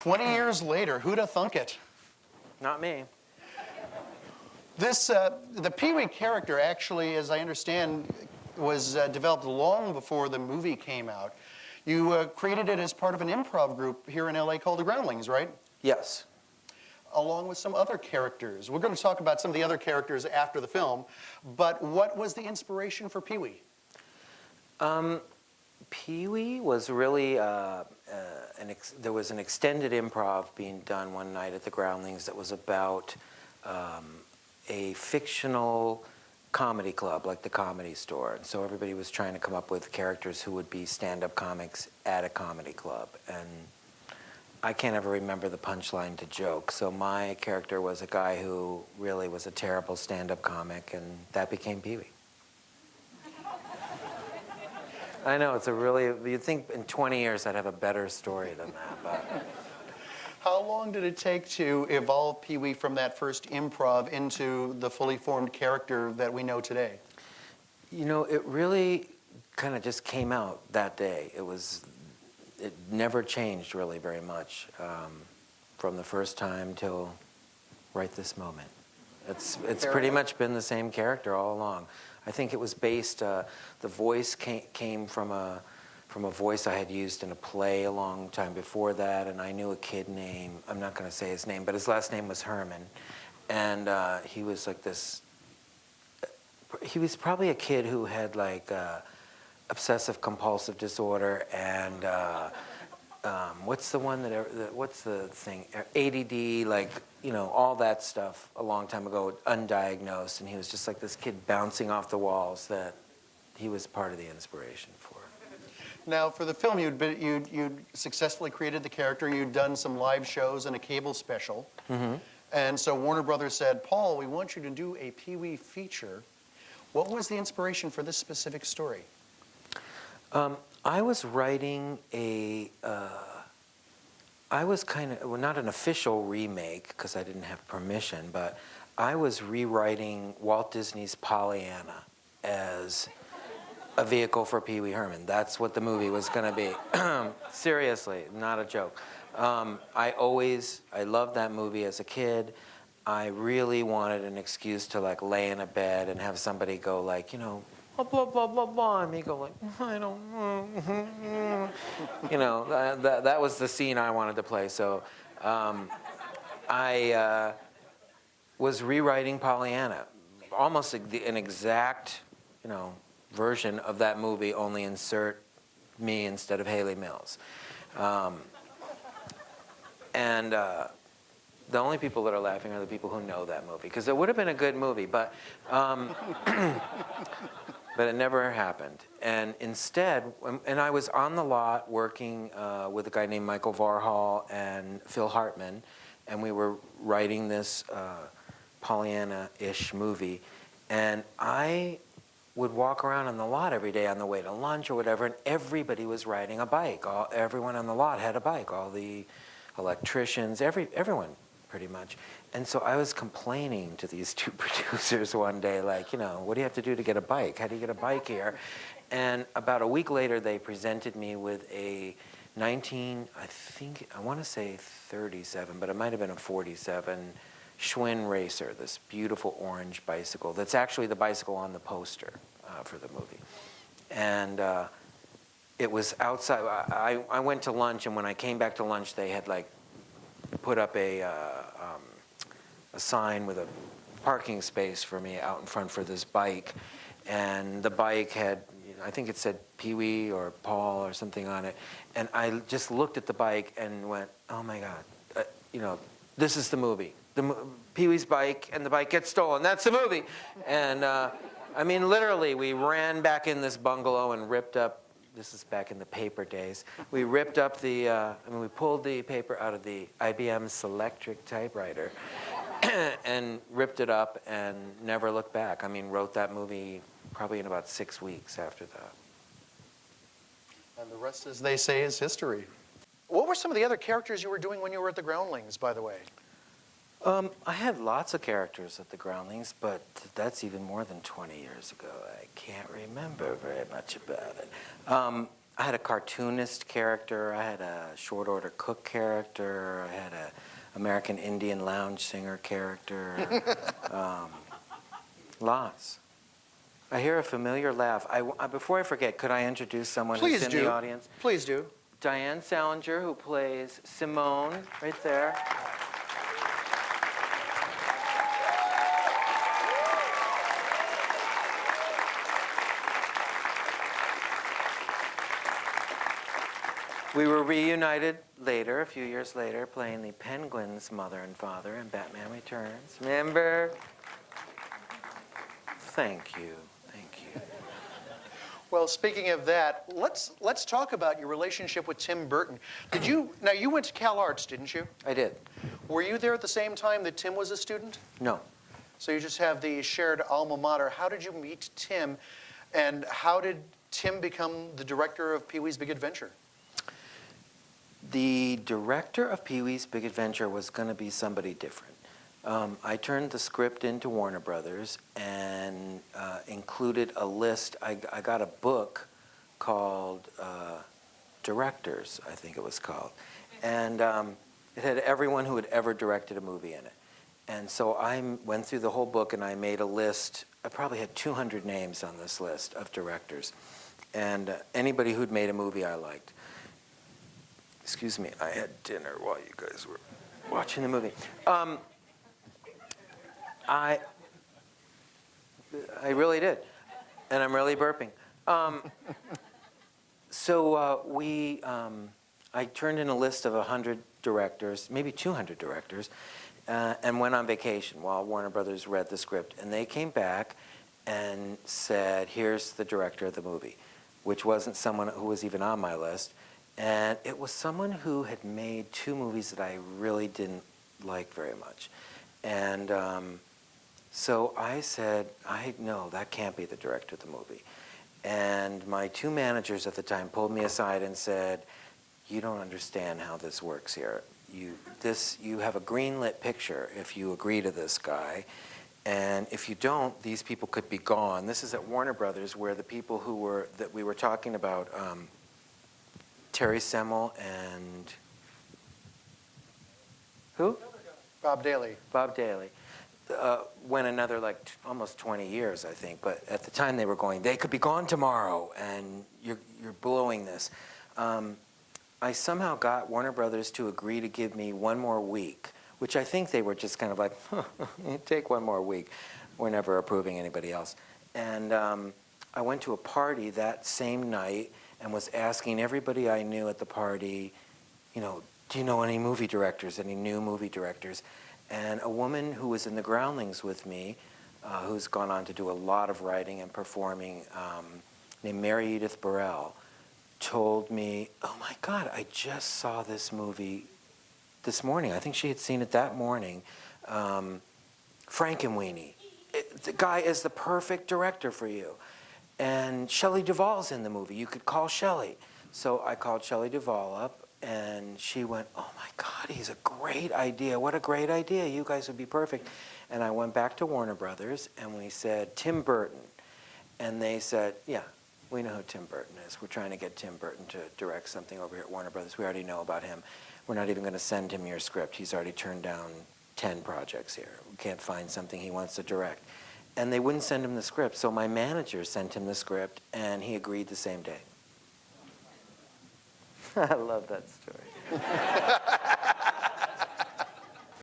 20 years later, who'da thunk it? Not me. This, the Pee Wee character actually, as I understand, was developed long before the movie came out. You created it as part of an improv group here in LA called the Groundlings, right? Yes. Along with some other characters. We're going to talk about some of the other characters after the film, but what was the inspiration for Pee Wee? Pee Wee was really, there was an extended improv being done one night at the Groundlings that was about a fictional comedy club, like the Comedy Store. And so everybody was trying to come up with characters who would be stand-up comics at a comedy club. And I can't ever remember the punchline to joke. So my character was a guy who really was a terrible stand-up comic, and that became Pee Wee. I know, it's a really, you'd think in 20 years I'd have a better story than that, but. How long did it take to evolve Pee Wee from that first improv into the fully formed character that we know today? You know, it really kind of just came out that day. It never changed really very much from the first time till right this moment. It's pretty much been the same character all along. I think it was based, the voice came from a voice I had used in a play a long time before that, and I knew a kid named, I'm not going to say his name, but his last name was Herman. And he was like this, he was probably a kid who had like obsessive compulsive disorder and what's the one what's the thing, ADD, like, you know, all that stuff a long time ago, undiagnosed, and he was just like this kid bouncing off the walls that he was part of the inspiration for. Now, for the film, you'd successfully created the character, you'd done some live shows and a cable special, and so Warner Brothers said, Paul, we want you to do a Pee Wee feature. What was the inspiration for this specific story? I was writing I was kind of, well, not an official remake because I didn't have permission, but I was rewriting Walt Disney's Pollyanna as a vehicle for Pee Wee Herman. That's what the movie was going to be. Seriously, not a joke. I loved that movie as a kid. I really wanted an excuse to like lay in a bed and have somebody go like, you know, blah, blah, blah, blah, blah, and me go like, I don't know. You know, that was the scene I wanted to play. So I was rewriting Pollyanna, almost an exact, you know, version of that movie, only insert me instead of Haley Mills. And the only people that are laughing are the people who know that movie, because it would have been a good movie, but but it never happened. And instead, and I was on the lot working with a guy named Michael Varhall and Phil Hartman, and we were writing this Pollyanna-ish movie, and I would walk around on the lot every day on the way to lunch or whatever, and everybody was riding a bike. Everyone on the lot had a bike, all the electricians, everyone pretty much. And so I was complaining to these two producers one day, like, you know, what do you have to do to get a bike? How do you get a bike here? And about a week later, they presented me with a I want to say 37, but it might have been a 47 Schwinn Racer, this beautiful orange bicycle that's actually the bicycle on the poster for the movie. And it was outside. I went to lunch, and when I came back to lunch, they had like put up a sign with a parking space for me out in front for this bike, and the bike had, I think it said Pee Wee or Paul or something on it, and I just looked at the bike and went, oh my God, you know, this is the movie. Pee Wee's bike, and the bike gets stolen. That's the movie. And I mean, literally, we ran back in this bungalow and ripped up. This is back in the paper days. We ripped up we pulled the paper out of the IBM Selectric typewriter and ripped it up and never looked back. I mean, wrote that movie probably in about 6 weeks after that. And the rest, as they say, is history. What were some of the other characters you were doing when you were at the Groundlings, by the way? I had lots of characters at the Groundlings, but that's even more than 20 years ago. I can't remember very much about it. I had a cartoonist character, I had a short order cook character, I had a American Indian lounge singer character, lots. I hear a familiar laugh. Before I forget, could I introduce someone who's in the audience? Please do. Diane Salinger, who plays Simone, right there. We were reunited later, a few years later, playing the Penguins' mother and father in Batman Returns. Remember? Thank you, thank you. Well, speaking of that, let's talk about your relationship with Tim Burton. Now you went to Cal Arts, didn't you? I did. Were you there at the same time that Tim was a student? No. So you just have the shared alma mater. How did you meet Tim, and how did Tim become the director of Pee-wee's Big Adventure? The director of Pee-wee's Big Adventure was going to be somebody different. I turned the script into Warner Brothers and included a list. I got a book called Directors, I think it was called. And it had everyone who had ever directed a movie in it. And so I went through the whole book and I made a list. I probably had 200 names on this list of directors. And anybody who'd made a movie I liked. Excuse me, I had dinner while you guys were watching the movie. I really did, and I'm really burping. I turned in a list of 100 directors, maybe 200 directors, and went on vacation while Warner Brothers read the script. And they came back and said, here's the director of the movie, which wasn't someone who was even on my list. And it was someone who had made 2 movies that I really didn't like very much. And so I said, no, that can't be the director of the movie. And my 2 managers at the time pulled me aside and said, you don't understand how this works here. You have a green-lit picture if you agree to this guy. And if you don't, these people could be gone. This is at Warner Brothers, where the people that we were talking about, Terry Semel and who? Bob Daly. Bob Daly. Went another almost 20 years, I think. But at the time they were going, they could be gone tomorrow, and you're blowing this. I somehow got Warner Brothers to agree to give me 1 more week, which I think they were just kind of like, take 1 more week. We're never approving anybody else. And I went to a party that same night and was asking everybody I knew at the party, do you know any movie directors, any new movie directors? And a woman who was in the Groundlings with me, who's gone on to do a lot of writing and performing, named Mary Edith Burrell, told me, oh my God, I just saw this movie this morning. I think she had seen it that morning. Frankenweenie. The guy is the perfect director for you. And Shelley Duvall's in the movie. You could call Shelley. So I called Shelley Duvall up, and she went, oh my God, he's a great idea. What a great idea. You guys would be perfect. And I went back to Warner Brothers, and we said, Tim Burton. And they said, yeah, we know who Tim Burton is. We're trying to get Tim Burton to direct something over here at Warner Brothers. We already know about him. We're not even going to send him your script. He's already turned down 10 projects here. We can't find something he wants to direct. And they wouldn't send him the script. So my manager sent him the script, and he agreed the same day. I love that story.